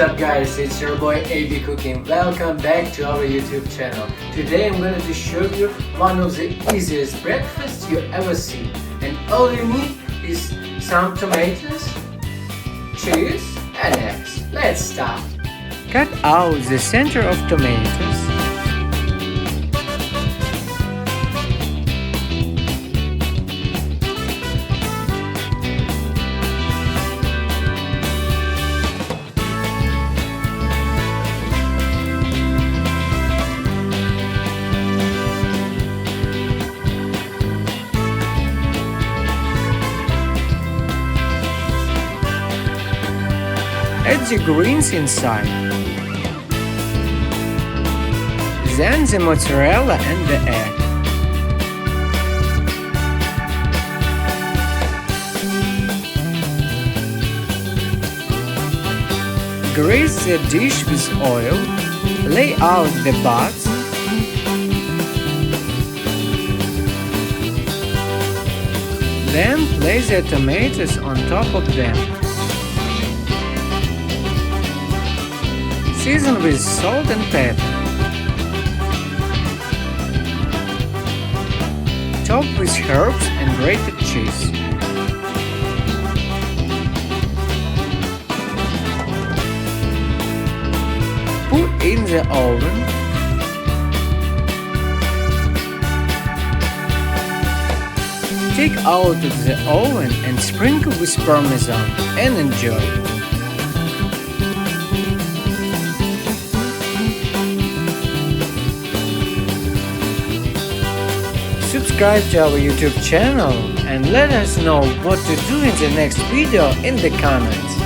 up guys, it's your boy AB Cooking. Welcome back to our YouTube channel. Today I'm going to show you one of the easiest breakfasts you ever see. And all you need is some tomatoes, cheese and eggs. Let's start. Cut out the center of tomatoes. Add the greens inside, then the mozzarella and the egg. Grease the dish with oil, lay out the butts, then place the tomatoes on top of them. Season with salt and pepper. Top with herbs and grated cheese. Put in the oven. Take out of the oven and sprinkle with parmesan and enjoy. Subscribe to our YouTube channel and let us know what to do in the next video in the comments.